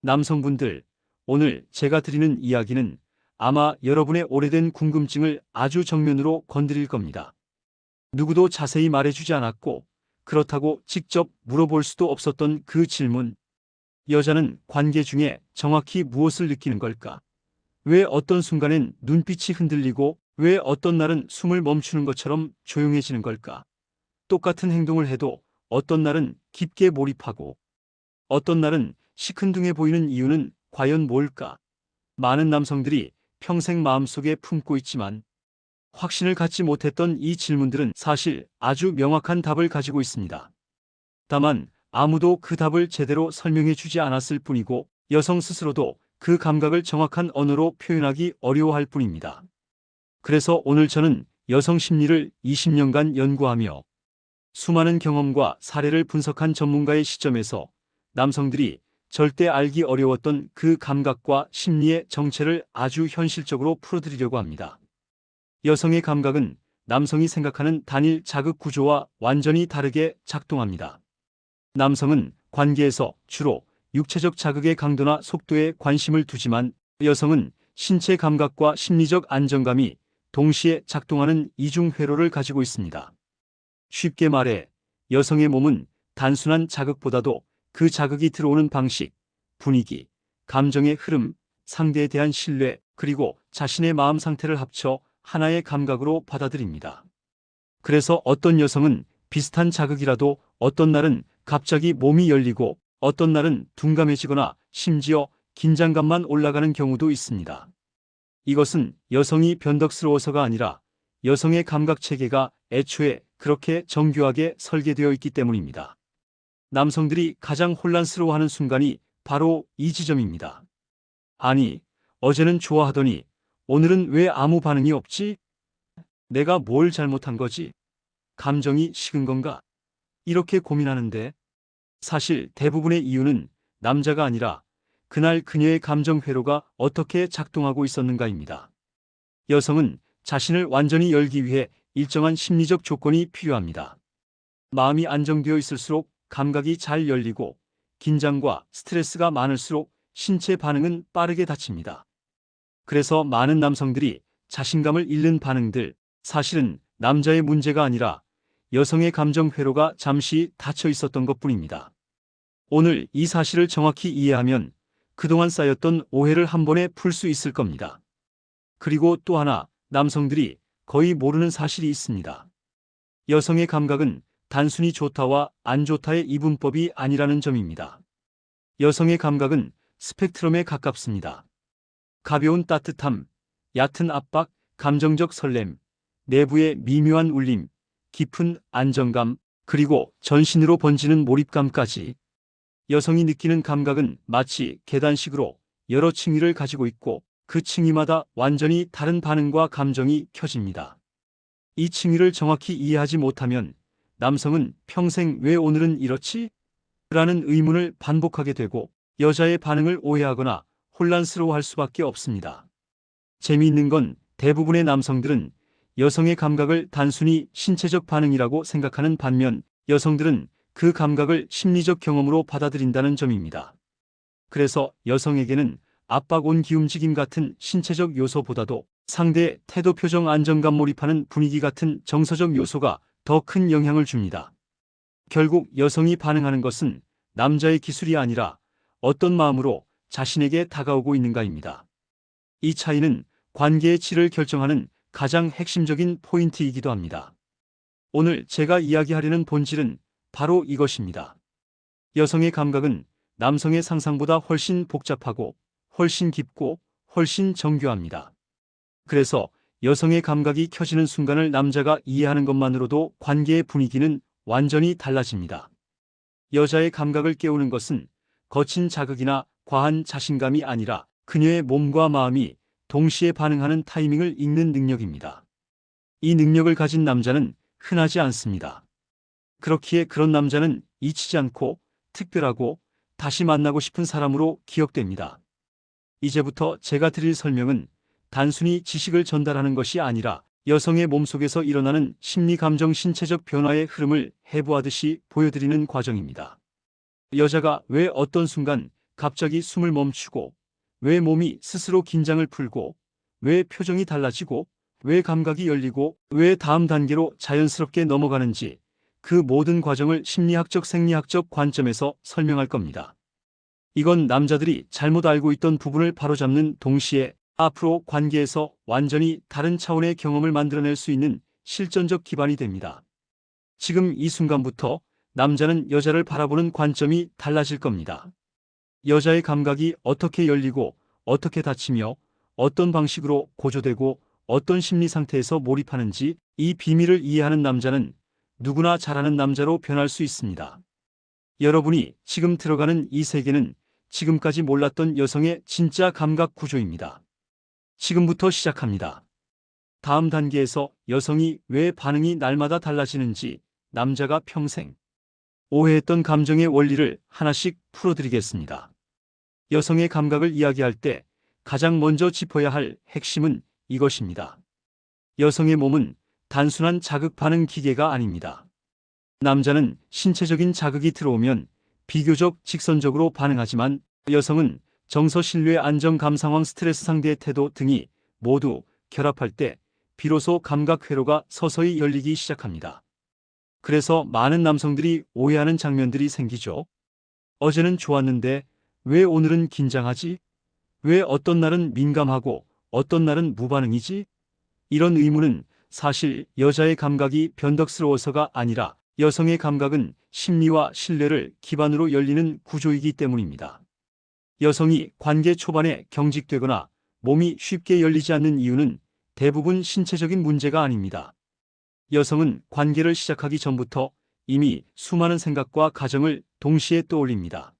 남성분들, 오늘 제가 드리는 이야기는 아마 여러분의 오래된 궁금증을 아주 정면으로 건드릴 겁니다. 누구도 자세히 말해주지 않았고, 그렇다고 직접 물어볼 수도 없었던 그 질문. 여자는 관계 중에 정확히 무엇을 느끼는 걸까? 왜 어떤 순간엔 눈빛이 흔들리고, 왜 어떤 날은 숨을 멈추는 것처럼 조용해지는 걸까? 똑같은 행동을 해도 어떤 날은 깊게 몰입하고, 어떤 날은 시큰둥해 보이는 이유는 과연 뭘까? 많은 남성들이 평생 마음속에 품고 있지만 확신을 갖지 못했던 이 질문들은 사실 아주 명확한 답을 가지고 있습니다. 다만 아무도 그 답을 제대로 설명해 주지 않았을 뿐이고, 여성 스스로도 그 감각을 정확한 언어로 표현하기 어려워할 뿐입니다. 그래서 오늘 저는 여성 심리를 20년간 연구하며 수많은 경험과 사례를 분석한 전문가의 시점에서 남성들이 절대 알기 어려웠던 그 감각과 심리의 정체를 아주 현실적으로 풀어드리려고 합니다. 여성의 감각은 남성이 생각하는 단일 자극 구조와 완전히 다르게 작동합니다. 남성은 관계에서 주로 육체적 자극의 강도나 속도에 관심을 두지만, 여성은 신체 감각과 심리적 안정감이 동시에 작동하는 이중 회로를 가지고 있습니다. 쉽게 말해 여성의 몸은 단순한 자극보다도 그 자극이 들어오는 방식, 분위기, 감정의 흐름, 상대에 대한 신뢰, 그리고 자신의 마음 상태를 합쳐 하나의 감각으로 받아들입니다. 그래서 어떤 여성은 비슷한 자극이라도 어떤 날은 갑자기 몸이 열리고, 어떤 날은 둔감해지거나 심지어 긴장감만 올라가는 경우도 있습니다. 이것은 여성이 변덕스러워서가 아니라 여성의 감각 체계가 애초에 그렇게 정교하게 설계되어 있기 때문입니다. 남성들이 가장 혼란스러워하는 순간이 바로 이 지점입니다. 아니, 어제는 좋아하더니 오늘은 왜 아무 반응이 없지? 내가 뭘 잘못한 거지? 감정이 식은 건가? 이렇게 고민하는데, 사실 대부분의 이유는 남자가 아니라 그날 그녀의 감정 회로가 어떻게 작동하고 있었는가입니다. 여성은 자신을 완전히 열기 위해 일정한 심리적 조건이 필요합니다. 마음이 안정되어 있을수록 감각이 잘 열리고, 긴장과 스트레스가 많을수록 신체 반응은 빠르게 닫힙니다. 그래서 많은 남성들이 자신감을 잃는 반응들, 사실은 남자의 문제가 아니라 여성의 감정 회로가 잠시 닫혀 있었던 것뿐입니다. 오늘 이 사실을 정확히 이해하면 그동안 쌓였던 오해를 한 번에 풀 수 있을 겁니다. 그리고 또 하나, 남성들이 거의 모르는 사실이 있습니다. 여성의 감각은 단순히 좋다와 안 좋다의 이분법이 아니라는 점입니다. 여성의 감각은 스펙트럼에 가깝습니다. 가벼운 따뜻함, 얕은 압박, 감정적 설렘, 내부의 미묘한 울림, 깊은 안정감, 그리고 전신으로 번지는 몰입감까지. 여성이 느끼는 감각은 마치 계단식으로 여러 층위를 가지고 있고, 그 층위마다 완전히 다른 반응과 감정이 켜집니다. 이 층위를 정확히 이해하지 못하면 남성은 평생 왜 오늘은 이렇지? 라는 의문을 반복하게 되고, 여자의 반응을 오해하거나 혼란스러워할 수밖에 없습니다. 재미있는 건 대부분의 남성들은 여성의 감각을 단순히 신체적 반응이라고 생각하는 반면, 여성들은 그 감각을 심리적 경험으로 받아들인다는 점입니다. 그래서 여성에게는 압박, 온기, 움직임 같은 신체적 요소보다도 상대의 태도, 표정, 안정감, 몰입하는 분위기 같은 정서적 요소가 더 큰 영향을 줍니다. 결국 여성이 반응하는 것은 남자의 기술이 아니라 어떤 마음으로 자신에게 다가오고 있는가입니다. 이 차이는 관계의 질을 결정하는 가장 핵심적인 포인트이기도 합니다. 오늘 제가 이야기하려는 본질은 바로 이것입니다. 여성의 감각은 남성의 상상보다 훨씬 복잡하고, 훨씬 깊고, 훨씬 정교합니다. 그래서 여성의 감각이 켜지는 순간을 남자가 이해하는 것만으로도 관계의 분위기는 완전히 달라집니다. 여자의 감각을 깨우는 것은 거친 자극이나 과한 자신감이 아니라 그녀의 몸과 마음이 동시에 반응하는 타이밍을 읽는 능력입니다. 이 능력을 가진 남자는 흔하지 않습니다. 그렇기에 그런 남자는 잊히지 않고 특별하고 다시 만나고 싶은 사람으로 기억됩니다. 이제부터 제가 드릴 설명은 단순히 지식을 전달하는 것이 아니라 여성의 몸속에서 일어나는 심리, 감정, 신체적 변화의 흐름을 해부하듯이 보여드리는 과정입니다. 여자가 왜 어떤 순간 갑자기 숨을 멈추고, 왜 몸이 스스로 긴장을 풀고, 왜 표정이 달라지고, 왜 감각이 열리고, 왜 다음 단계로 자연스럽게 넘어가는지 그 모든 과정을 심리학적 생리학적 관점에서 설명할 겁니다. 이건 남자들이 잘못 알고 있던 부분을 바로잡는 동시에 앞으로 관계에서 완전히 다른 차원의 경험을 만들어낼 수 있는 실전적 기반이 됩니다. 지금 이 순간부터 남자는 여자를 바라보는 관점이 달라질 겁니다. 여자의 감각이 어떻게 열리고 어떻게 닫히며 어떤 방식으로 고조되고 어떤 심리 상태에서 몰입하는지 이 비밀을 이해하는 남자는 누구나 잘하는 남자로 변할 수 있습니다. 여러분이 지금 들어가는 이 세계는 지금까지 몰랐던 여성의 진짜 감각 구조입니다. 지금부터 시작합니다. 다음 단계에서 여성이 왜 반응이 날마다 달라지는지 남자가 평생 오해했던 감정의 원리를 하나씩 풀어드리겠습니다. 여성의 감각을 이야기할 때 가장 먼저 짚어야 할 핵심은 이것입니다. 여성의 몸은 단순한 자극 반응 기계가 아닙니다. 남자는 신체적인 자극이 들어오면 비교적 직선적으로 반응하지만 여성은 정서 신뢰 안정 감 상황 스트레스 상대의 태도 등이 모두 결합할 때 비로소 감각 회로가 서서히 열리기 시작합니다. 그래서 많은 남성들이 오해하는 장면들이 생기죠. 어제는 좋았는데 왜 오늘은 긴장하지? 왜 어떤 날은 민감하고 어떤 날은 무반응이지? 이런 의문은 사실 여자의 감각이 변덕스러워서가 아니라 여성의 감각은 심리와 신뢰를 기반으로 열리는 구조이기 때문입니다. 여성이 관계 초반에 경직되거나 몸이 쉽게 열리지 않는 이유는 대부분 신체적인 문제가 아닙니다. 여성은 관계를 시작하기 전부터 이미 수많은 생각과 가정을 동시에 떠올립니다.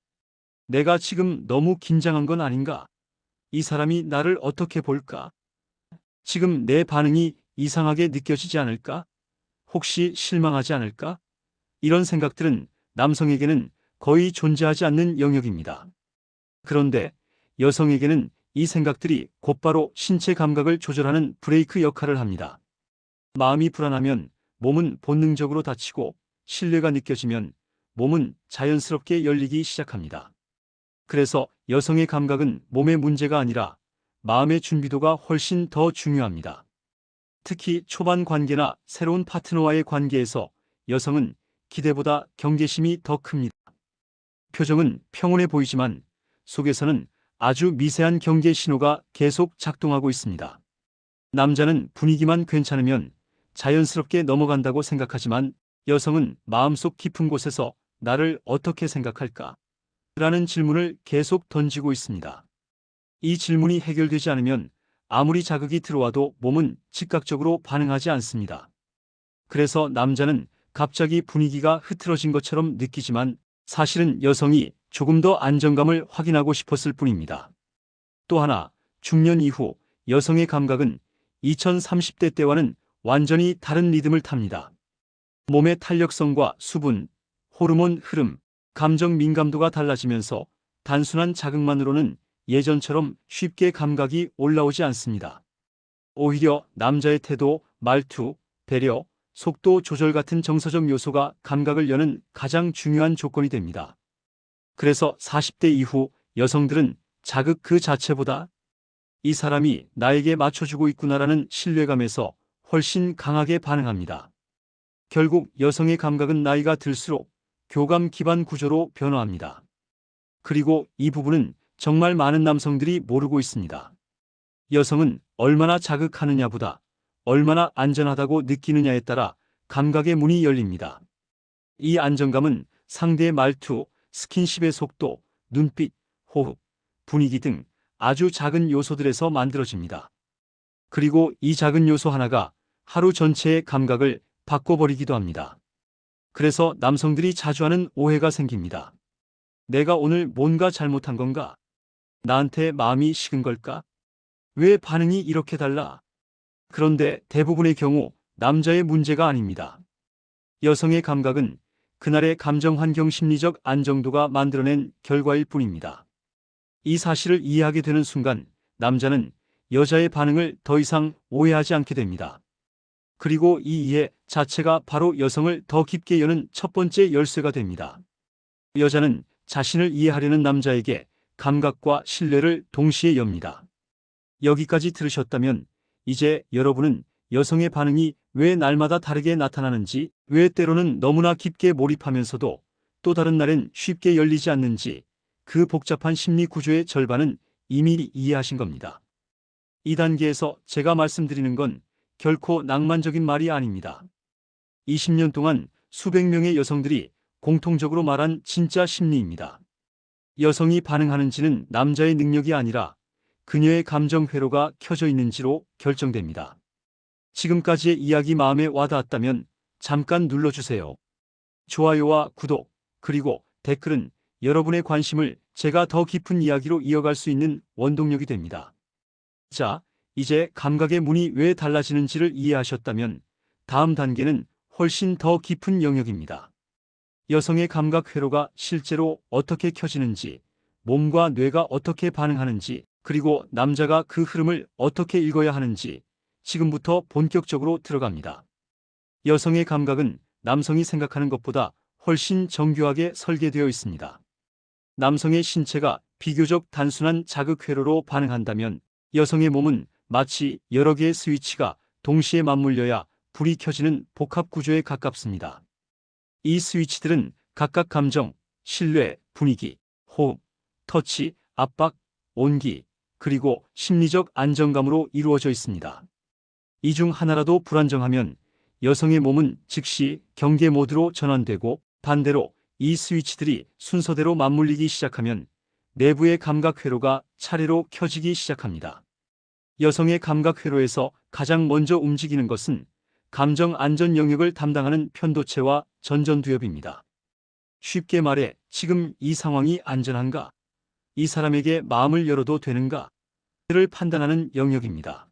내가 지금 너무 긴장한 건 아닌가? 이 사람이 나를 어떻게 볼까? 지금 내 반응이 이상하게 느껴지지 않을까? 혹시 실망하지 않을까? 이런 생각들은 남성에게는 거의 존재하지 않는 영역입니다. 그런데 여성에게는 이 생각들이 곧바로 신체 감각을 조절하는 브레이크 역할을 합니다. 마음이 불안하면 몸은 본능적으로 닫히고 신뢰가 느껴지면 몸은 자연스럽게 열리기 시작합니다. 그래서 여성의 감각은 몸의 문제가 아니라 마음의 준비도가 훨씬 더 중요합니다. 특히 초반 관계나 새로운 파트너와의 관계에서 여성은 기대보다 경계심이 더 큽니다. 표정은 평온해 보이지만 속에서는 아주 미세한 경계 신호가 계속 작동하고 있습니다. 남자는 분위기만 괜찮으면 자연스럽게 넘어간다고 생각하지만 여성은 마음속 깊은 곳에서 나를 어떻게 생각할까? 라는 질문을 계속 던지고 있습니다. 이 질문이 해결되지 않으면 아무리 자극이 들어와도 몸은 즉각적으로 반응하지 않습니다. 그래서 남자는 갑자기 분위기가 흐트러진 것처럼 느끼지만 사실은 여성이 조금 더 안정감을 확인하고 싶었을 뿐입니다. 또 하나, 중년 이후 여성의 감각은 2030대 때와는 완전히 다른 리듬을 탑니다. 몸의 탄력성과 수분, 호르몬 흐름, 감정 민감도가 달라지면서 단순한 자극만으로는 예전처럼 쉽게 감각이 올라오지 않습니다. 오히려 남자의 태도, 말투, 배려, 속도 조절 같은 정서적 요소가 감각을 여는 가장 중요한 조건이 됩니다. 그래서 40대 이후 여성들은 자극 그 자체보다 이 사람이 나에게 맞춰주고 있구나라는 신뢰감에서 훨씬 강하게 반응합니다. 결국 여성의 감각은 나이가 들수록 교감 기반 구조로 변화합니다. 그리고 이 부분은 정말 많은 남성들이 모르고 있습니다. 여성은 얼마나 자극하느냐보다 얼마나 안전하다고 느끼느냐에 따라 감각의 문이 열립니다. 이 안정감은 상대의 말투, 스킨십의 속도, 눈빛, 호흡, 분위기 등 아주 작은 요소들에서 만들어집니다. 그리고 이 작은 요소 하나가 하루 전체의 감각을 바꿔버리기도 합니다. 그래서 남성들이 자주 하는 오해가 생깁니다. 내가 오늘 뭔가 잘못한 건가? 나한테 마음이 식은 걸까? 왜 반응이 이렇게 달라? 그런데 대부분의 경우 남자의 문제가 아닙니다. 여성의 감각은 그날의 감정 환경 심리적 안정도가 만들어낸 결과일 뿐입니다. 이 사실을 이해하게 되는 순간 남자는 여자의 반응을 더 이상 오해하지 않게 됩니다. 그리고 이 이해 자체가 바로 여성을 더 깊게 여는 첫 번째 열쇠가 됩니다. 여자는 자신을 이해하려는 남자에게 감각과 신뢰를 동시에 엽니다. 여기까지 들으셨다면 이제 여러분은 여성의 반응이 왜 날마다 다르게 나타나는지, 왜 때로는 너무나 깊게 몰입하면서도 또 다른 날엔 쉽게 열리지 않는지, 그 복잡한 심리 구조의 절반은 이미 이해하신 겁니다. 이 단계에서 제가 말씀드리는 건 결코 낭만적인 말이 아닙니다. 20년 동안 수백 명의 여성들이 공통적으로 말한 진짜 심리입니다. 여성이 반응하는지는 남자의 능력이 아니라 그녀의 감정 회로가 켜져 있는지로 결정됩니다. 지금까지의 이야기 마음에 와닿았다면 잠깐 눌러주세요. 좋아요와 구독, 그리고 댓글은 여러분의 관심을 제가 더 깊은 이야기로 이어갈 수 있는 원동력이 됩니다. 자, 이제 감각의 문이 왜 달라지는지를 이해하셨다면 다음 단계는 훨씬 더 깊은 영역입니다. 여성의 감각 회로가 실제로 어떻게 켜지는지, 몸과 뇌가 어떻게 반응하는지, 그리고 남자가 그 흐름을 어떻게 읽어야 하는지 지금부터 본격적으로 들어갑니다. 여성의 감각은 남성이 생각하는 것보다 훨씬 정교하게 설계되어 있습니다. 남성의 신체가 비교적 단순한 자극 회로로 반응한다면 여성의 몸은 마치 여러 개의 스위치가 동시에 맞물려야 불이 켜지는 복합 구조에 가깝습니다. 이 스위치들은 각각 감정, 신뢰, 분위기, 호흡, 터치, 압박, 온기, 그리고 심리적 안정감으로 이루어져 있습니다. 이 중 하나라도 불안정하면 여성의 몸은 즉시 경계 모드로 전환되고, 반대로 이 스위치들이 순서대로 맞물리기 시작하면 내부의 감각 회로가 차례로 켜지기 시작합니다. 여성의 감각 회로에서 가장 먼저 움직이는 것은 감정 안전 영역을 담당하는 편도체와 전전두엽입니다. 쉽게 말해 지금 이 상황이 안전한가? 이 사람에게 마음을 열어도 되는가? 를 판단하는 영역입니다.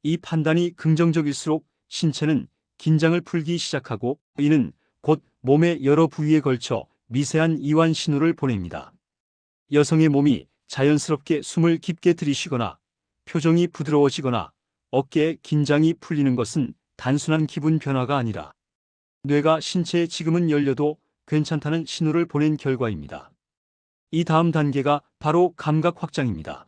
이 판단이 긍정적일수록 신체는 긴장을 풀기 시작하고, 이는 곧 몸의 여러 부위에 걸쳐 미세한 이완 신호를 보냅니다. 여성의 몸이 자연스럽게 숨을 깊게 들이쉬거나 표정이 부드러워지거나 어깨에 긴장이 풀리는 것은 단순한 기분 변화가 아니라 뇌가 신체에 지금은 열려도 괜찮다는 신호를 보낸 결과입니다. 이 다음 단계가 바로 감각 확장입니다.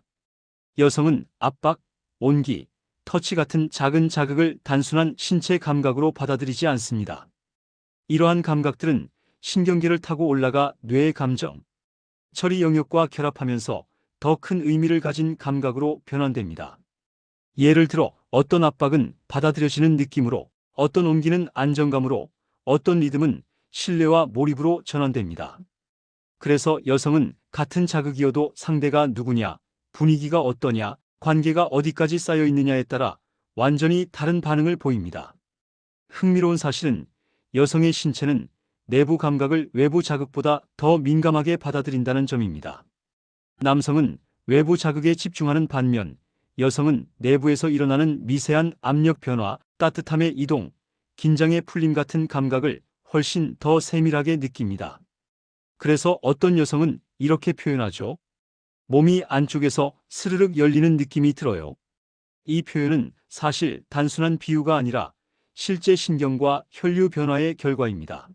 여성은 압박, 온기, 터치 같은 작은 자극을 단순한 신체 감각으로 받아들이지 않습니다. 이러한 감각들은 신경계를 타고 올라가 뇌의 감정, 처리 영역과 결합하면서 더 큰 의미를 가진 감각으로 변환됩니다. 예를 들어 어떤 압박은 받아들여지는 느낌으로, 어떤 온기는 안정감으로, 어떤 리듬은 신뢰와 몰입으로 전환됩니다. 그래서 여성은 같은 자극이어도 상대가 누구냐, 분위기가 어떠냐, 관계가 어디까지 쌓여 있느냐에 따라 완전히 다른 반응을 보입니다. 흥미로운 사실은 여성의 신체는 내부 감각을 외부 자극보다 더 민감하게 받아들인다는 점입니다. 남성은 외부 자극에 집중하는 반면 여성은 내부에서 일어나는 미세한 압력 변화, 따뜻함의 이동, 긴장의 풀림 같은 감각을 훨씬 더 세밀하게 느낍니다. 그래서 어떤 여성은 이렇게 표현하죠. 몸이 안쪽에서 스르륵 열리는 느낌이 들어요. 이 표현은 사실 단순한 비유가 아니라 실제 신경과 혈류 변화의 결과입니다.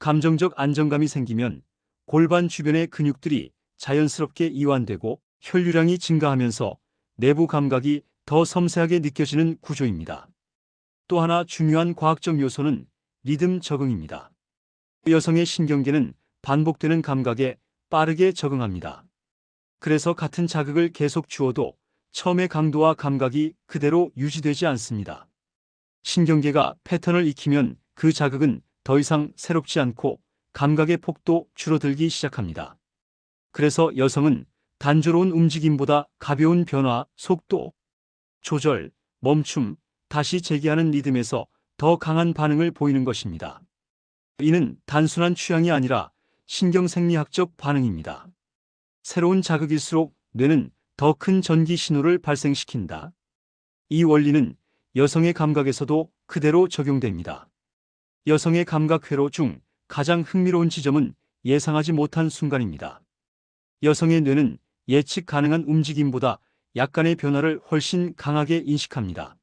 감정적 안정감이 생기면 골반 주변의 근육들이 자연스럽게 이완되고 혈류량이 증가하면서 내부 감각이 더 섬세하게 느껴지는 구조입니다. 또 하나 중요한 과학적 요소는 리듬 적응입니다. 여성의 신경계는 반복되는 감각에 빠르게 적응합니다. 그래서 같은 자극을 계속 주어도 처음의 강도와 감각이 그대로 유지되지 않습니다. 신경계가 패턴을 익히면 그 자극은 더 이상 새롭지 않고 감각의 폭도 줄어들기 시작합니다. 그래서 여성은 단조로운 움직임보다 가벼운 변화, 속도, 조절, 멈춤, 다시 재기하는 리듬에서 더 강한 반응을 보이는 것입니다. 이는 단순한 취향이 아니라 신경생리학적 반응입니다. 새로운 자극일수록 뇌는 더 큰 전기 신호를 발생시킨다. 이 원리는 여성의 감각에서도 그대로 적용됩니다. 여성의 감각 회로 중 가장 흥미로운 지점은 예상하지 못한 순간입니다. 여성의 뇌는 예측 가능한 움직임보다 약간의 변화를 훨씬 강하게 인식합니다.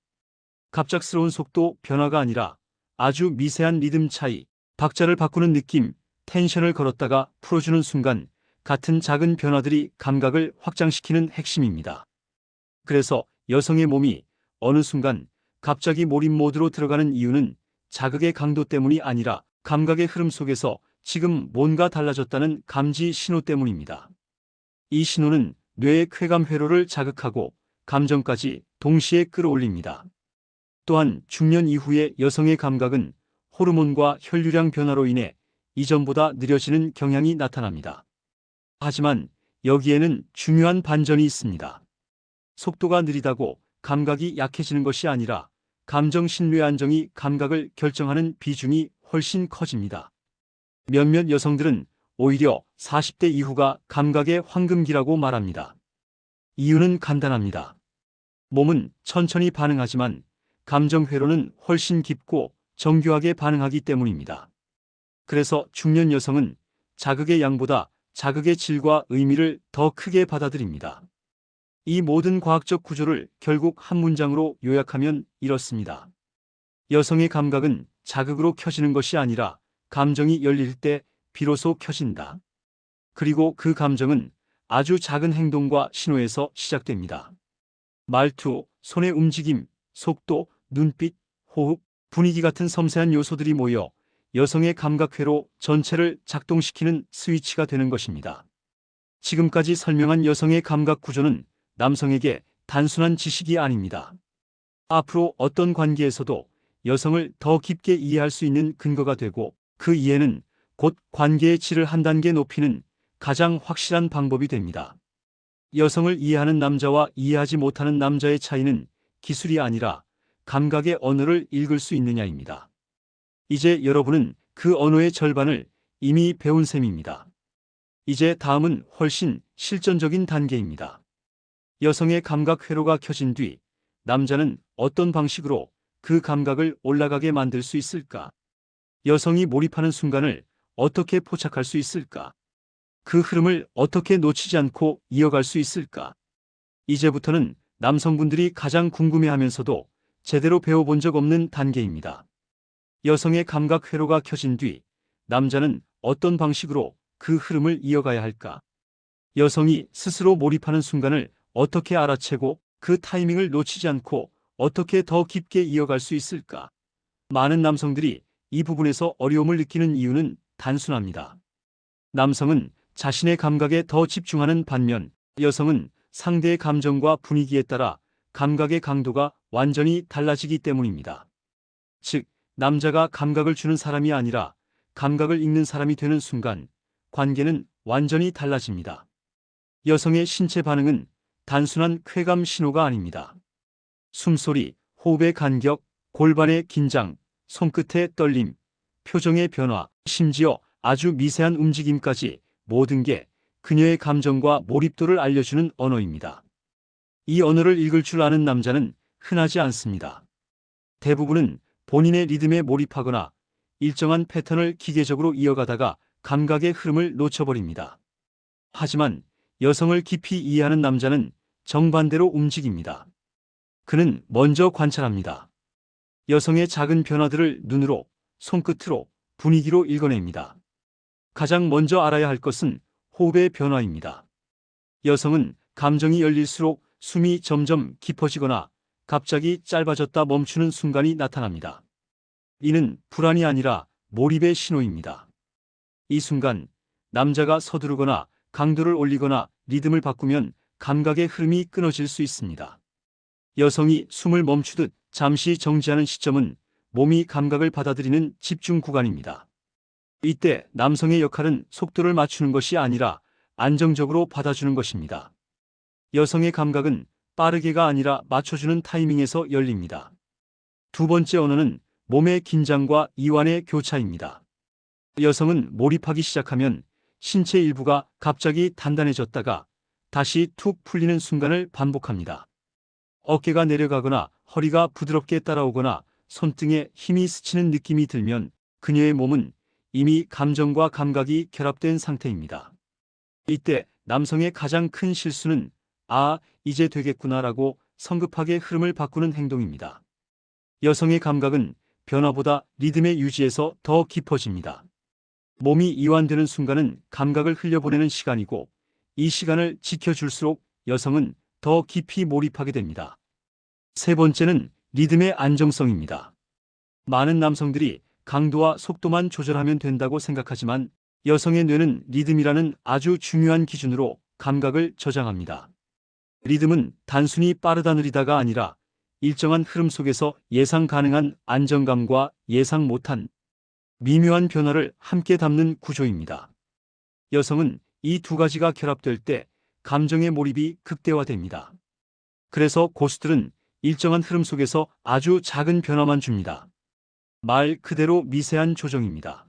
갑작스러운 속도 변화가 아니라 아주 미세한 리듬 차이, 박자를 바꾸는 느낌, 텐션을 걸었다가 풀어주는 순간 같은 작은 변화들이 감각을 확장시키는 핵심입니다. 그래서 여성의 몸이 어느 순간 갑자기 몰입 모드로 들어가는 이유는 자극의 강도 때문이 아니라 감각의 흐름 속에서 지금 뭔가 달라졌다는 감지 신호 때문입니다. 이 신호는 뇌의 쾌감 회로를 자극하고 감정까지 동시에 끌어올립니다. 또한 중년 이후의 여성의 감각은 호르몬과 혈류량 변화로 인해 이전보다 느려지는 경향이 나타납니다. 하지만 여기에는 중요한 반전이 있습니다. 속도가 느리다고 감각이 약해지는 것이 아니라 감정 신뢰 안정이 감각을 결정하는 비중이 훨씬 커집니다. 몇몇 여성들은 오히려 40대 이후가 감각의 황금기라고 말합니다. 이유는 간단합니다. 몸은 천천히 반응하지만 감정 회로는 훨씬 깊고 정교하게 반응하기 때문입니다. 그래서 중년 여성은 자극의 양보다 자극의 질과 의미를 더 크게 받아들입니다. 이 모든 과학적 구조를 결국 한 문장으로 요약하면 이렇습니다. 여성의 감각은 자극으로 켜지는 것이 아니라 감정이 열릴 때 비로소 켜진다. 그리고 그 감정은 아주 작은 행동과 신호에서 시작됩니다. 말투, 손의 움직임, 속도, 눈빛, 호흡, 분위기 같은 섬세한 요소들이 모여 여성의 감각회로 전체를 작동시키는 스위치가 되는 것입니다. 지금까지 설명한 여성의 감각 구조는 남성에게 단순한 지식이 아닙니다. 앞으로 어떤 관계에서도 여성을 더 깊게 이해할 수 있는 근거가 되고 그 이해는 곧 관계의 질을 한 단계 높이는 가장 확실한 방법이 됩니다. 여성을 이해하는 남자와 이해하지 못하는 남자의 차이는 기술이 아니라 감각의 언어를 읽을 수 있느냐입니다. 이제 여러분은 그 언어의 절반을 이미 배운 셈입니다. 이제 다음은 훨씬 실전적인 단계입니다. 여성의 감각 회로가 켜진 뒤 남자는 어떤 방식으로 그 감각을 올라가게 만들 수 있을까? 여성이 몰입하는 순간을 어떻게 포착할 수 있을까? 그 흐름을 어떻게 놓치지 않고 이어갈 수 있을까? 이제부터는 남성분들이 가장 궁금해하면서도 제대로 배워본 적 없는 단계입니다. 여성의 감각 회로가 켜진 뒤 남자는 어떤 방식으로 그 흐름을 이어가야 할까? 여성이 스스로 몰입하는 순간을 어떻게 알아채고 그 타이밍을 놓치지 않고 어떻게 더 깊게 이어갈 수 있을까? 많은 남성들이 이 부분에서 어려움을 느끼는 이유는 단순합니다. 남성은 자신의 감각에 더 집중하는 반면 여성은 상대의 감정과 분위기에 따라 감각의 강도가 완전히 달라지기 때문입니다. 즉, 남자가 감각을 주는 사람이 아니라 감각을 읽는 사람이 되는 순간 관계는 완전히 달라집니다. 여성의 신체 반응은 단순한 쾌감 신호가 아닙니다. 숨소리, 호흡의 간격, 골반의 긴장, 손끝의 떨림, 표정의 변화, 심지어 아주 미세한 움직임까지 모든 게 그녀의 감정과 몰입도를 알려주는 언어입니다. 이 언어를 읽을 줄 아는 남자는 흔하지 않습니다. 대부분은 본인의 리듬에 몰입하거나 일정한 패턴을 기계적으로 이어가다가 감각의 흐름을 놓쳐버립니다. 하지만 여성을 깊이 이해하는 남자는 정반대로 움직입니다. 그는 먼저 관찰합니다. 여성의 작은 변화들을 눈으로, 손끝으로, 분위기로 읽어냅니다. 가장 먼저 알아야 할 것은 호흡의 변화입니다. 여성은 감정이 열릴수록 숨이 점점 깊어지거나 갑자기 짧아졌다 멈추는 순간이 나타납니다. 이는 불안이 아니라 몰입의 신호입니다. 이 순간 남자가 서두르거나 강도를 올리거나 리듬을 바꾸면 감각의 흐름이 끊어질 수 있습니다. 여성이 숨을 멈추듯 잠시 정지하는 시점은 몸이 감각을 받아들이는 집중 구간입니다. 이때 남성의 역할은 속도를 맞추는 것이 아니라 안정적으로 받아주는 것입니다. 여성의 감각은 빠르게가 아니라 맞춰주는 타이밍에서 열립니다. 두 번째 언어는 몸의 긴장과 이완의 교차입니다. 여성은 몰입하기 시작하면 신체 일부가 갑자기 단단해졌다가 다시 툭 풀리는 순간을 반복합니다. 어깨가 내려가거나 허리가 부드럽게 따라오거나 손등에 힘이 스치는 느낌이 들면 그녀의 몸은 이미 감정과 감각이 결합된 상태입니다. 이때 남성의 가장 큰 실수는 아, 이제 되겠구나라고 성급하게 흐름을 바꾸는 행동입니다. 여성의 감각은 변화보다 리듬의 유지에서 더 깊어집니다. 몸이 이완되는 순간은 감각을 흘려보내는 시간이고, 이 시간을 지켜줄수록 여성은 더 깊이 몰입하게 됩니다. 세 번째는 리듬의 안정성입니다. 많은 남성들이 강도와 속도만 조절하면 된다고 생각하지만 여성의 뇌는 리듬이라는 아주 중요한 기준으로 감각을 저장합니다. 리듬은 단순히 빠르다 느리다가 아니라 일정한 흐름 속에서 예상 가능한 안정감과 예상 못한 미묘한 변화를 함께 담는 구조입니다. 여성은 이 두 가지가 결합될 때 감정의 몰입이 극대화됩니다. 그래서 고수들은 일정한 흐름 속에서 아주 작은 변화만 줍니다. 말 그대로 미세한 조정입니다.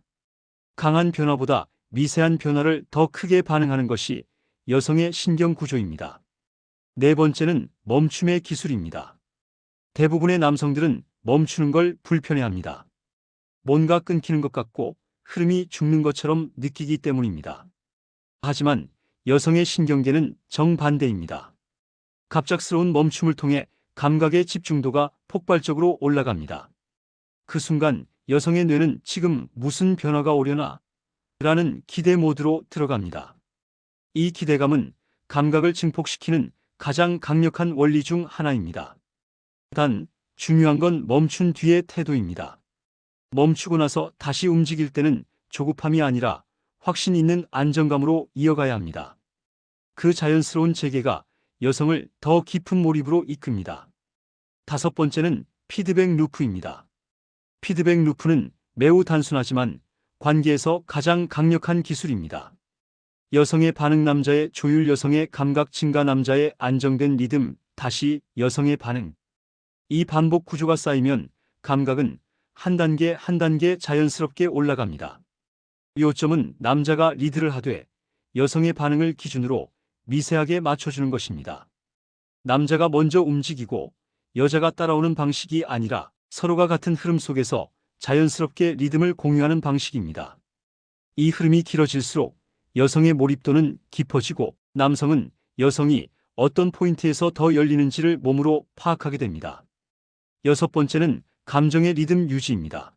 강한 변화보다 미세한 변화를 더 크게 반응하는 것이 여성의 신경 구조입니다. 네 번째는 멈춤의 기술입니다. 대부분의 남성들은 멈추는 걸 불편해합니다. 뭔가 끊기는 것 같고 흐름이 죽는 것처럼 느끼기 때문입니다. 하지만 여성의 신경계는 정반대입니다. 갑작스러운 멈춤을 통해 감각의 집중도가 폭발적으로 올라갑니다. 그 순간 여성의 뇌는 지금 무슨 변화가 오려나? 라는 기대 모드로 들어갑니다. 이 기대감은 감각을 증폭시키는 가장 강력한 원리 중 하나입니다. 단, 중요한 건 멈춘 뒤의 태도입니다. 멈추고 나서 다시 움직일 때는 조급함이 아니라 확신 있는 안정감으로 이어가야 합니다. 그 자연스러운 재개가 여성을 더 깊은 몰입으로 이끕니다. 다섯 번째는 피드백 루프입니다. 피드백 루프는 매우 단순하지만 관계에서 가장 강력한 기술입니다. 여성의 반응 남자의 조율 여성의 감각 증가 남자의 안정된 리듬 다시 여성의 반응. 이 반복 구조가 쌓이면 감각은 한 단계 한 단계 자연스럽게 올라갑니다. 요점은 남자가 리드를 하되 여성의 반응을 기준으로 미세하게 맞춰주는 것입니다. 남자가 먼저 움직이고 여자가 따라오는 방식이 아니라 서로가 같은 흐름 속에서 자연스럽게 리듬을 공유하는 방식입니다. 이 흐름이 길어질수록 여성의 몰입도는 깊어지고 남성은 여성이 어떤 포인트에서 더 열리는지를 몸으로 파악하게 됩니다. 여섯 번째는 감정의 리듬 유지입니다.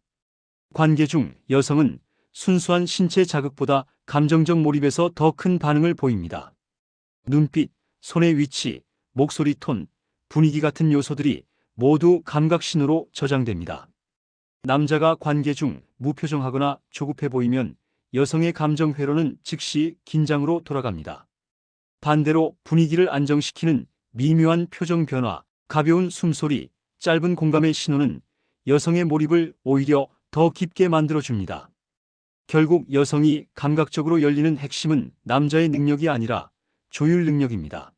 관계 중 여성은 순수한 신체 자극보다 감정적 몰입에서 더 큰 반응을 보입니다. 눈빛, 손의 위치, 목소리 톤, 분위기 같은 요소들이 모두 감각 신호로 저장됩니다. 남자가 관계 중 무표정하거나 조급해 보이면 여성의 감정 회로는 즉시 긴장으로 돌아갑니다. 반대로 분위기를 안정시키는 미묘한 표정 변화, 가벼운 숨소리, 짧은 공감의 신호는 여성의 몰입을 오히려 더 깊게 만들어줍니다. 결국 여성이 감각적으로 열리는 핵심은 남자의 능력이 아니라 조율 능력입니다.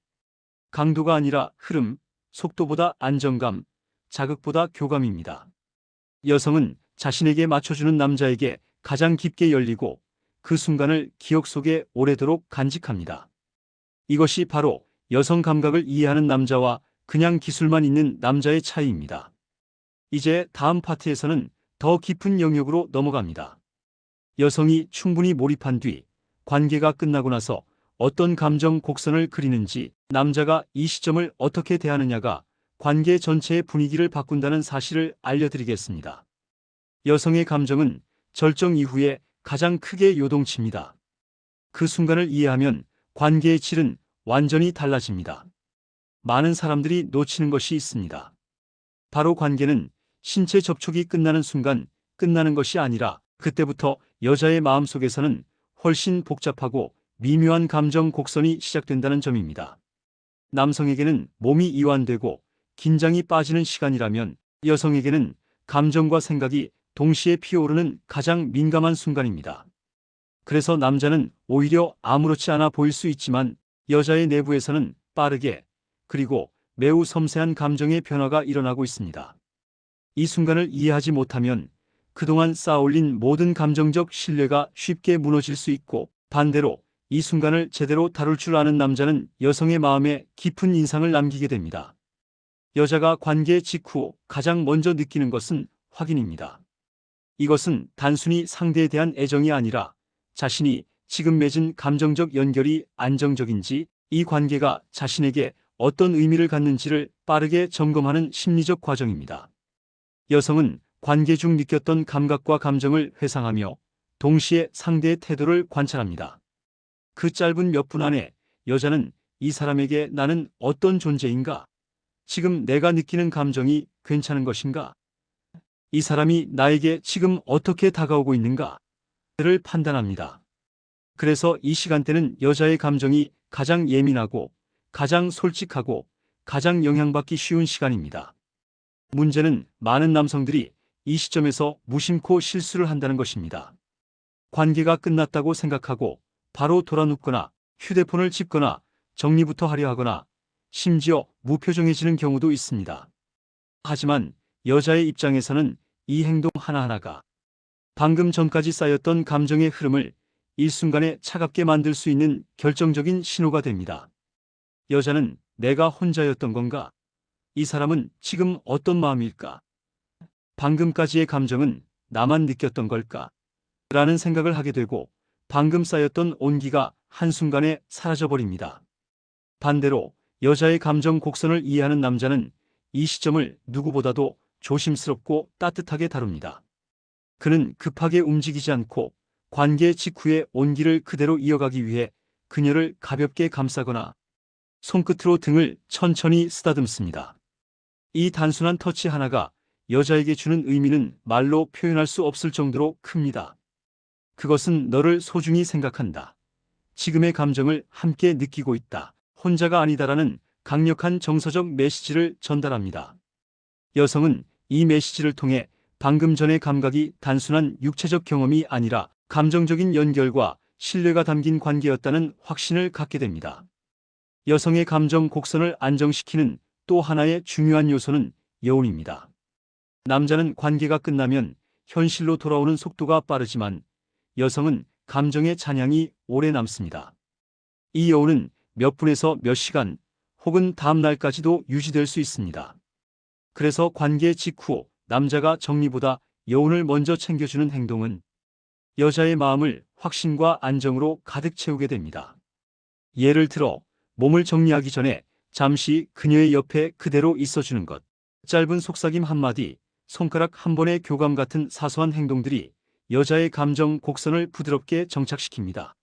강도가 아니라 흐름, 속도보다 안정감, 자극보다 교감입니다. 여성은 자신에게 맞춰주는 남자에게 가장 깊게 열리고 그 순간을 기억 속에 오래도록 간직합니다. 이것이 바로 여성 감각을 이해하는 남자와 그냥 기술만 있는 남자의 차이입니다. 이제 다음 파트에서는 더 깊은 영역으로 넘어갑니다. 여성이 충분히 몰입한 뒤 관계가 끝나고 나서 어떤 감정 곡선을 그리는지 남자가 이 시점을 어떻게 대하느냐가 관계 전체의 분위기를 바꾼다는 사실을 알려드리겠습니다. 여성의 감정은 절정 이후에 가장 크게 요동칩니다. 그 순간을 이해하면 관계의 질은 완전히 달라집니다. 많은 사람들이 놓치는 것이 있습니다. 바로 관계는 신체 접촉이 끝나는 순간 끝나는 것이 아니라 그때부터 여자의 마음속에서는 훨씬 복잡하고 미묘한 감정 곡선이 시작된다는 점입니다. 남성에게는 몸이 이완되고 긴장이 빠지는 시간이라면 여성에게는 감정과 생각이 동시에 피어오르는 가장 민감한 순간입니다. 그래서 남자는 오히려 아무렇지 않아 보일 수 있지만 여자의 내부에서는 빠르게 그리고 매우 섬세한 감정의 변화가 일어나고 있습니다. 이 순간을 이해하지 못하면 그동안 쌓아올린 모든 감정적 신뢰가 쉽게 무너질 수 있고 반대로 이 순간을 제대로 다룰 줄 아는 남자는 여성의 마음에 깊은 인상을 남기게 됩니다. 여자가 관계 직후 가장 먼저 느끼는 것은 확인입니다. 이것은 단순히 상대에 대한 애정이 아니라 자신이 지금 맺은 감정적 연결이 안정적인지 이 관계가 자신에게 어떤 의미를 갖는지를 빠르게 점검하는 심리적 과정입니다. 여성은 관계 중 느꼈던 감각과 감정을 회상하며 동시에 상대의 태도를 관찰합니다. 그 짧은 몇 분 안에 여자는 이 사람에게 나는 어떤 존재인가? 지금 내가 느끼는 감정이 괜찮은 것인가? 이 사람이 나에게 지금 어떻게 다가오고 있는가? 를 판단합니다. 그래서 이 시간대는 여자의 감정이 가장 예민하고 가장 솔직하고 가장 영향받기 쉬운 시간입니다. 문제는 많은 남성들이 이 시점에서 무심코 실수를 한다는 것입니다. 관계가 끝났다고 생각하고 바로 돌아눕거나 휴대폰을 집거나 정리부터 하려 하거나 심지어 무표정해지는 경우도 있습니다. 하지만 여자의 입장에서는 이 행동 하나하나가 방금 전까지 쌓였던 감정의 흐름을 일순간에 차갑게 만들 수 있는 결정적인 신호가 됩니다. 여자는 내가 혼자였던 건가? 이 사람은 지금 어떤 마음일까? 방금까지의 감정은 나만 느꼈던 걸까? 라는 생각을 하게 되고 방금 쌓였던 온기가 한순간에 사라져버립니다. 반대로 여자의 감정 곡선을 이해하는 남자는 이 시점을 누구보다도 조심스럽고 따뜻하게 다룹니다. 그는 급하게 움직이지 않고 관계 직후의 온기를 그대로 이어가기 위해 그녀를 가볍게 감싸거나 손끝으로 등을 천천히 쓰다듬습니다. 이 단순한 터치 하나가 여자에게 주는 의미는 말로 표현할 수 없을 정도로 큽니다. 그것은 너를 소중히 생각한다. 지금의 감정을 함께 느끼고 있다. 혼자가 아니다라는 강력한 정서적 메시지를 전달합니다. 여성은 이 메시지를 통해 방금 전의 감각이 단순한 육체적 경험이 아니라 감정적인 연결과 신뢰가 담긴 관계였다는 확신을 갖게 됩니다. 여성의 감정 곡선을 안정시키는 또 하나의 중요한 요소는 여운입니다. 남자는 관계가 끝나면 현실로 돌아오는 속도가 빠르지만 여성은 감정의 잔향이 오래 남습니다. 이 여운은 몇 분에서 몇 시간 혹은 다음 날까지도 유지될 수 있습니다. 그래서 관계 직후 남자가 정리보다 여운을 먼저 챙겨주는 행동은 여자의 마음을 확신과 안정으로 가득 채우게 됩니다. 예를 들어 몸을 정리하기 전에 잠시 그녀의 옆에 그대로 있어주는 것, 짧은 속삭임 한마디, 손가락 한 번의 교감 같은 사소한 행동들이 여자의 감정 곡선을 부드럽게 정착시킵니다.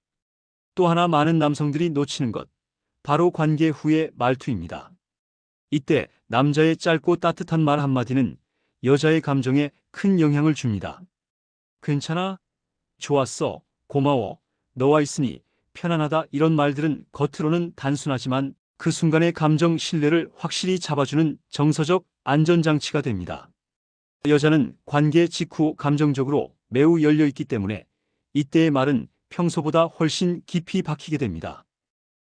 또 하나 많은 남성들이 놓치는 것, 바로 관계 후의 말투입니다. 이때 남자의 짧고 따뜻한 말 한마디는 여자의 감정에 큰 영향을 줍니다. 괜찮아? 좋았어. 고마워. 너와 있으니 편안하다. 이런 말들은 겉으로는 단순하지만 그 순간의 감정 신뢰를 확실히 잡아주는 정서적 안전장치가 됩니다. 여자는 관계 직후 감정적으로 매우 열려있기 때문에 이때의 말은 평소보다 훨씬 깊이 박히게 됩니다.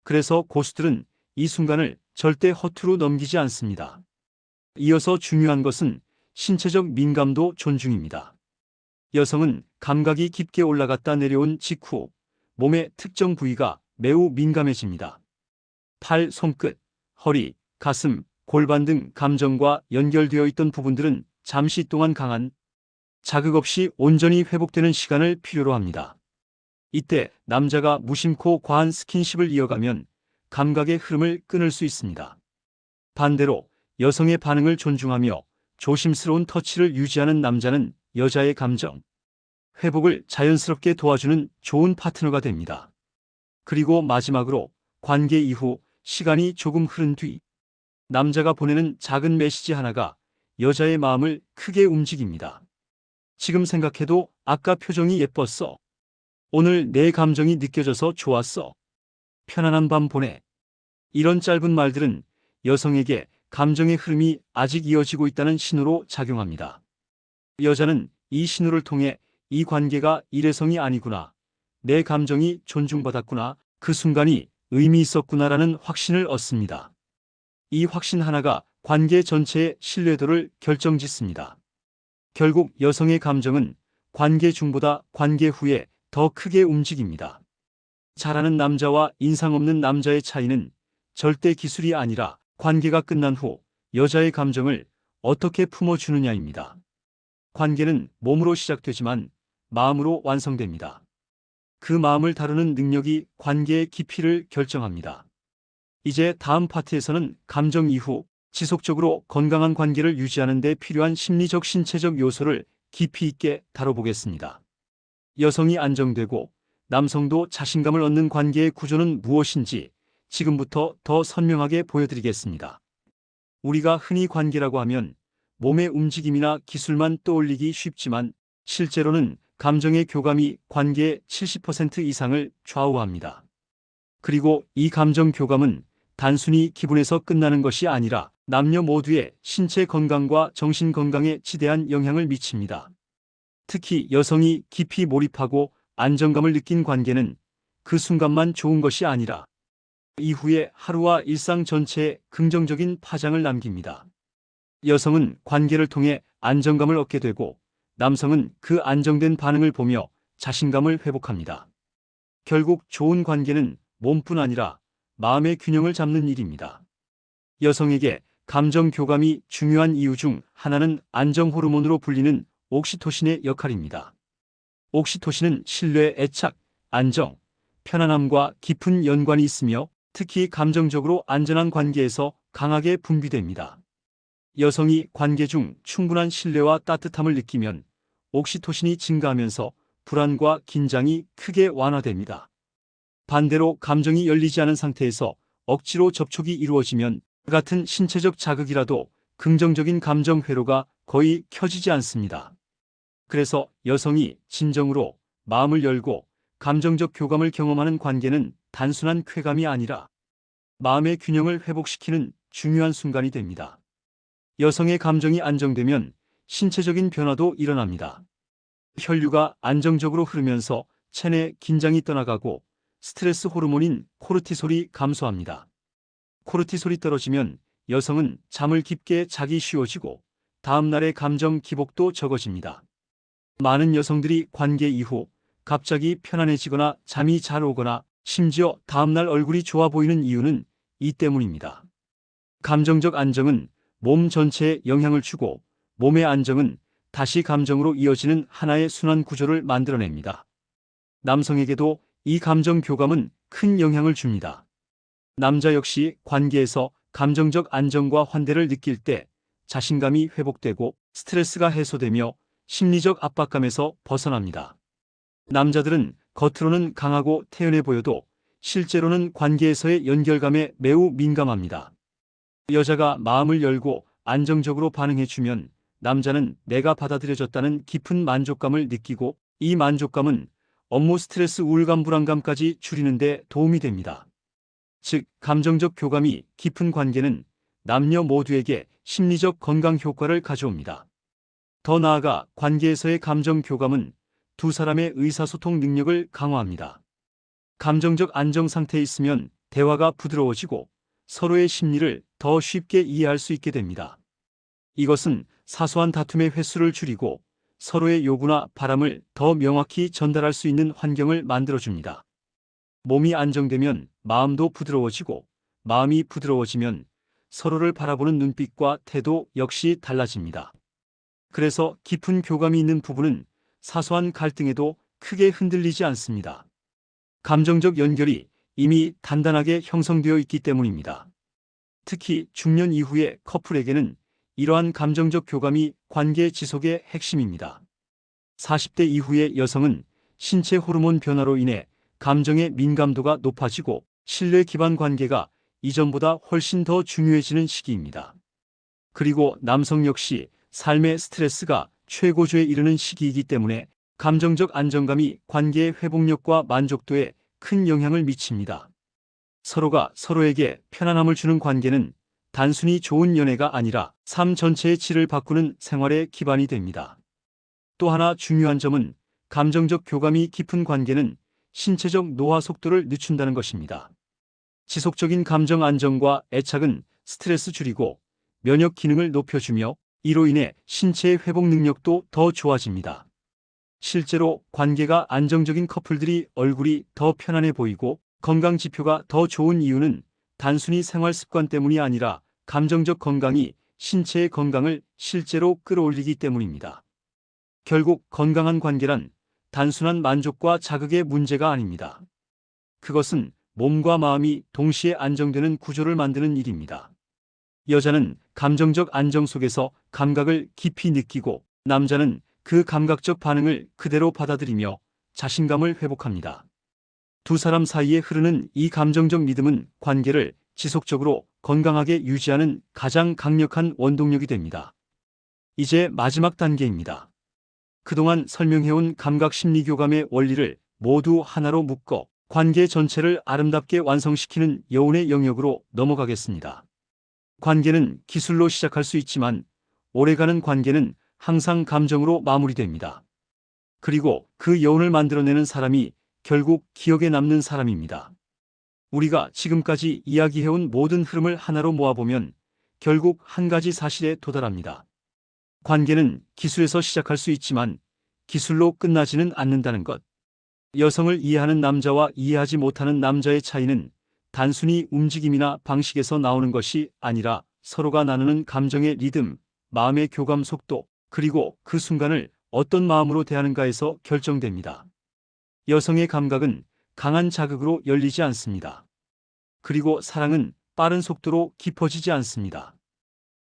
그래서 고수들은 이 순간을 절대 허투루 넘기지 않습니다. 이어서 중요한 것은 신체적 민감도 존중입니다. 여성은 감각이 깊게 올라갔다 내려온 직후 몸의 특정 부위가 매우 민감해집니다. 팔, 손끝, 허리, 가슴, 골반 등 감정과 연결되어 있던 부분들은 잠시 동안 강한 자극 없이 온전히 회복되는 시간을 필요로 합니다. 이때 남자가 무심코 과한 스킨십을 이어가면 감각의 흐름을 끊을 수 있습니다. 반대로 여성의 반응을 존중하며 조심스러운 터치를 유지하는 남자는 여자의 감정 회복을 자연스럽게 도와주는 좋은 파트너가 됩니다. 그리고 마지막으로 관계 이후 시간이 조금 흐른 뒤 남자가 보내는 작은 메시지 하나가 여자의 마음을 크게 움직입니다. 지금 생각해도 아까 표정이 예뻤어. 오늘 내 감정이 느껴져서 좋았어. 편안한 밤 보내. 이런 짧은 말들은 여성에게 감정의 흐름이 아직 이어지고 있다는 신호로 작용합니다. 여자는 이 신호를 통해 이 관계가 일회성이 아니구나. 내 감정이 존중받았구나. 그 순간이 의미 있었구나라는 확신을 얻습니다. 이 확신 하나가 관계 전체의 신뢰도를 결정짓습니다. 결국 여성의 감정은 관계 중보다 관계 후에 더 크게 움직입니다. 잘하는 남자와 인상 없는 남자의 차이는 절대 기술이 아니라 관계가 끝난 후 여자의 감정을 어떻게 품어주느냐입니다. 관계는 몸으로 시작되지만 마음으로 완성됩니다. 그 마음을 다루는 능력이 관계의 깊이를 결정합니다. 이제 다음 파트에서는 감정 이후 지속적으로 건강한 관계를 유지하는 데 필요한 심리적 신체적 요소를 깊이 있게 다뤄보겠습니다. 여성이 안정되고 남성도 자신감을 얻는 관계의 구조는 무엇인지 지금부터 더 선명하게 보여드리겠습니다. 우리가 흔히 관계라고 하면 몸의 움직임이나 기술만 떠올리기 쉽지만 실제로는 감정의 교감이 관계의 70% 이상을 좌우합니다. 그리고 이 감정 교감은 단순히 기분에서 끝나는 것이 아니라 남녀 모두의 신체 건강과 정신 건강에 지대한 영향을 미칩니다. 특히 여성이 깊이 몰입하고 안정감을 느낀 관계는 그 순간만 좋은 것이 아니라 이후의 하루와 일상 전체에 긍정적인 파장을 남깁니다. 여성은 관계를 통해 안정감을 얻게 되고 남성은 그 안정된 반응을 보며 자신감을 회복합니다. 결국 좋은 관계는 몸뿐 아니라 마음의 균형을 잡는 일입니다. 여성에게 감정 교감이 중요한 이유 중 하나는 안정 호르몬으로 불리는 옥시토신의 역할입니다. 옥시토신은 신뢰, 애착, 안정, 편안함과 깊은 연관이 있으며 특히 감정적으로 안전한 관계에서 강하게 분비됩니다. 여성이 관계 중 충분한 신뢰와 따뜻함을 느끼면 옥시토신이 증가하면서 불안과 긴장이 크게 완화됩니다. 반대로 감정이 열리지 않은 상태에서 억지로 접촉이 이루어지면 같은 신체적 자극이라도 긍정적인 감정 회로가 거의 켜지지 않습니다. 그래서 여성이 진정으로 마음을 열고 감정적 교감을 경험하는 관계는 단순한 쾌감이 아니라 마음의 균형을 회복시키는 중요한 순간이 됩니다. 여성의 감정이 안정되면 신체적인 변화도 일어납니다. 혈류가 안정적으로 흐르면서 체내 긴장이 떠나가고 스트레스 호르몬인 코르티솔이 감소합니다. 코르티솔이 떨어지면 여성은 잠을 깊게 자기 쉬워지고 다음날의 감정 기복도 적어집니다. 많은 여성들이 관계 이후 갑자기 편안해지거나 잠이 잘 오거나 심지어 다음날 얼굴이 좋아 보이는 이유는 이 때문입니다. 감정적 안정은 몸 전체에 영향을 주고 몸의 안정은 다시 감정으로 이어지는 하나의 순환 구조를 만들어냅니다. 남성에게도 이 감정 교감은 큰 영향을 줍니다. 남자 역시 관계에서 감정적 안정과 환대를 느낄 때 자신감이 회복되고 스트레스가 해소되며 심리적 압박감에서 벗어납니다. 남자들은 겉으로는 강하고 태연해 보여도 실제로는 관계에서의 연결감에 매우 민감합니다. 여자가 마음을 열고 안정적으로 반응해주면 남자는 내가 받아들여졌다는 깊은 만족감을 느끼고 이 만족감은 업무 스트레스, 우울감, 불안감까지 줄이는 데 도움이 됩니다. 즉, 감정적 교감이 깊은 관계는 남녀 모두에게 심리적 건강 효과를 가져옵니다. 더 나아가 관계에서의 감정 교감은 두 사람의 의사소통 능력을 강화합니다. 감정적 안정 상태에 있으면 대화가 부드러워지고 서로의 심리를 더 쉽게 이해할 수 있게 됩니다. 이것은 사소한 다툼의 횟수를 줄이고 서로의 요구나 바람을 더 명확히 전달할 수 있는 환경을 만들어줍니다. 몸이 안정되면 마음도 부드러워지고 마음이 부드러워지면 서로를 바라보는 눈빛과 태도 역시 달라집니다. 그래서 깊은 교감이 있는 부부는 사소한 갈등에도 크게 흔들리지 않습니다. 감정적 연결이 이미 단단하게 형성되어 있기 때문입니다. 특히 중년 이후의 커플에게는 이러한 감정적 교감이 관계 지속의 핵심입니다. 40대 이후의 여성은 신체 호르몬 변화로 인해 감정의 민감도가 높아지고 신뢰 기반 관계가 이전보다 훨씬 더 중요해지는 시기입니다. 그리고 남성 역시 삶의 스트레스가 최고조에 이르는 시기이기 때문에 감정적 안정감이 관계의 회복력과 만족도에 큰 영향을 미칩니다. 서로가 서로에게 편안함을 주는 관계는 단순히 좋은 연애가 아니라 삶 전체의 질을 바꾸는 생활의 기반이 됩니다. 또 하나 중요한 점은 감정적 교감이 깊은 관계는 신체적 노화 속도를 늦춘다는 것입니다. 지속적인 감정 안정과 애착은 스트레스 줄이고 면역 기능을 높여주며 이로 인해 신체의 회복 능력도 더 좋아집니다. 실제로 관계가 안정적인 커플들이 얼굴이 더 편안해 보이고 건강 지표가 더 좋은 이유는 단순히 생활 습관 때문이 아니라 감정적 건강이 신체의 건강을 실제로 끌어올리기 때문입니다. 결국 건강한 관계란 단순한 만족과 자극의 문제가 아닙니다. 그것은 몸과 마음이 동시에 안정되는 구조를 만드는 일입니다. 여자는 감정적 안정 속에서 감각을 깊이 느끼고 남자는 그 감각적 반응을 그대로 받아들이며 자신감을 회복합니다. 두 사람 사이에 흐르는 이 감정적 믿음은 관계를 지속적으로 건강하게 유지하는 가장 강력한 원동력이 됩니다. 이제 마지막 단계입니다. 그동안 설명해온 감각 심리 교감의 원리를 모두 하나로 묶어 관계 전체를 아름답게 완성시키는 여운의 영역으로 넘어가겠습니다. 관계는 기술로 시작할 수 있지만 오래가는 관계는 항상 감정으로 마무리됩니다. 그리고 그 여운을 만들어내는 사람이 결국 기억에 남는 사람입니다. 우리가 지금까지 이야기해온 모든 흐름을 하나로 모아보면 결국 한 가지 사실에 도달합니다. 관계는 기술에서 시작할 수 있지만 기술로 끝나지는 않는다는 것. 여성을 이해하는 남자와 이해하지 못하는 남자의 차이는 단순히 움직임이나 방식에서 나오는 것이 아니라 서로가 나누는 감정의 리듬, 마음의 교감 속도, 그리고 그 순간을 어떤 마음으로 대하는가에서 결정됩니다. 여성의 감각은 강한 자극으로 열리지 않습니다. 그리고 사랑은 빠른 속도로 깊어지지 않습니다.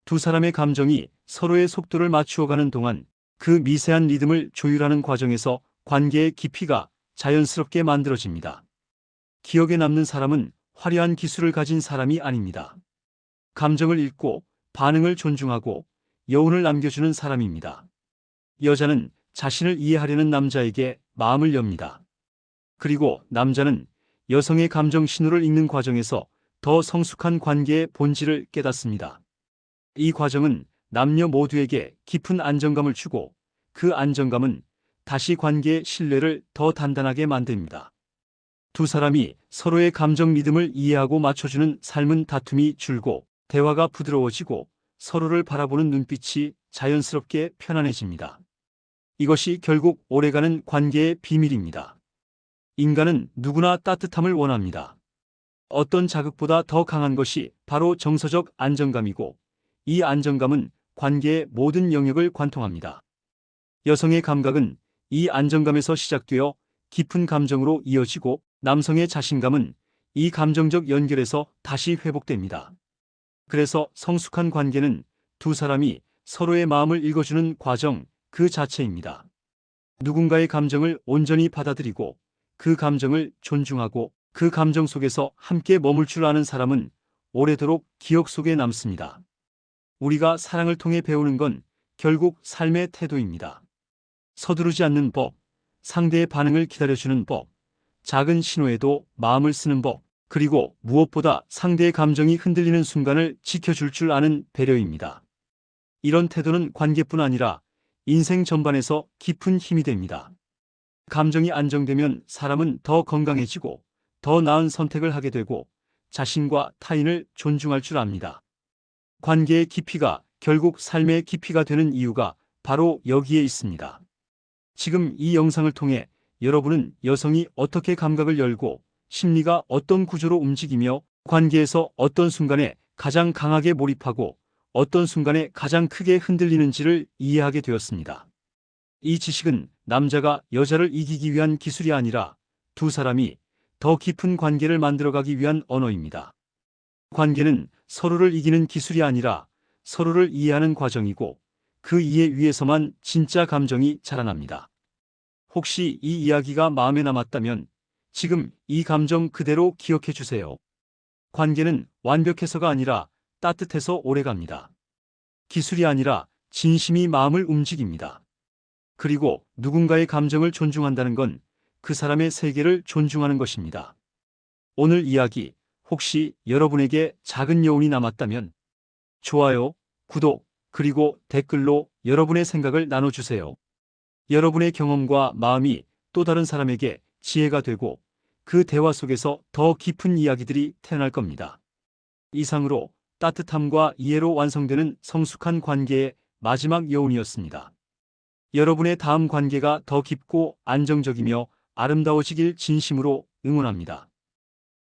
두 사람의 감정이 서로의 속도를 맞추어 가는 동안 그 미세한 리듬을 조율하는 과정에서 관계의 깊이가 자연스럽게 만들어집니다. 기억에 남는 사람은 화려한 기술을 가진 사람이 아닙니다. 감정을 읽고 반응을 존중하고 여운을 남겨주는 사람입니다. 여자는 자신을 이해하려는 남자에게 마음을 엽니다. 그리고 남자는 여성의 감정 신호를 읽는 과정에서 더 성숙한 관계의 본질을 깨닫습니다. 이 과정은 남녀 모두에게 깊은 안정감을 주고 그 안정감은 다시 관계의 신뢰를 더 단단하게 만듭니다. 두 사람이 서로의 감정 리듬을 이해하고 맞춰주는 삶은 다툼이 줄고 대화가 부드러워지고 서로를 바라보는 눈빛이 자연스럽게 편안해집니다. 이것이 결국 오래가는 관계의 비밀입니다. 인간은 누구나 따뜻함을 원합니다. 어떤 자극보다 더 강한 것이 바로 정서적 안정감이고 이 안정감은 관계의 모든 영역을 관통합니다. 여성의 감각은 이 안정감에서 시작되어 깊은 감정으로 이어지고 남성의 자신감은 이 감정적 연결에서 다시 회복됩니다. 그래서 성숙한 관계는 두 사람이 서로의 마음을 읽어주는 과정 그 자체입니다. 누군가의 감정을 온전히 받아들이고 그 감정을 존중하고 그 감정 속에서 함께 머물 줄 아는 사람은 오래도록 기억 속에 남습니다. 우리가 사랑을 통해 배우는 건 결국 삶의 태도입니다. 서두르지 않는 법, 상대의 반응을 기다려주는 법, 작은 신호에도 마음을 쓰는 법, 그리고 무엇보다 상대의 감정이 흔들리는 순간을 지켜줄 줄 아는 배려입니다. 이런 태도는 관계뿐 아니라 인생 전반에서 깊은 힘이 됩니다. 감정이 안정되면 사람은 더 건강해지고 더 나은 선택을 하게 되고 자신과 타인을 존중할 줄 압니다. 관계의 깊이가 결국 삶의 깊이가 되는 이유가 바로 여기에 있습니다. 지금 이 영상을 통해 여러분은 여성이 어떻게 감각을 열고 심리가 어떤 구조로 움직이며 관계에서 어떤 순간에 가장 강하게 몰입하고 어떤 순간에 가장 크게 흔들리는지를 이해하게 되었습니다. 이 지식은 남자가 여자를 이기기 위한 기술이 아니라 두 사람이 더 깊은 관계를 만들어가기 위한 언어입니다. 관계는 서로를 이기는 기술이 아니라 서로를 이해하는 과정이고 그 이해 위에서만 진짜 감정이 자라납니다. 혹시 이 이야기가 마음에 남았다면 지금 이 감정 그대로 기억해 주세요. 관계는 완벽해서가 아니라 따뜻해서 오래갑니다. 기술이 아니라 진심이 마음을 움직입니다. 그리고 누군가의 감정을 존중한다는 건 그 사람의 세계를 존중하는 것입니다. 오늘 이야기 혹시 여러분에게 작은 여운이 남았다면 좋아요, 구독, 그리고 댓글로 여러분의 생각을 나눠주세요. 여러분의 경험과 마음이 또 다른 사람에게 지혜가 되고 그 대화 속에서 더 깊은 이야기들이 태어날 겁니다. 이상으로 따뜻함과 이해로 완성되는 성숙한 관계의 마지막 여운이었습니다. 여러분의 다음 관계가 더 깊고 안정적이며 아름다워지길 진심으로 응원합니다.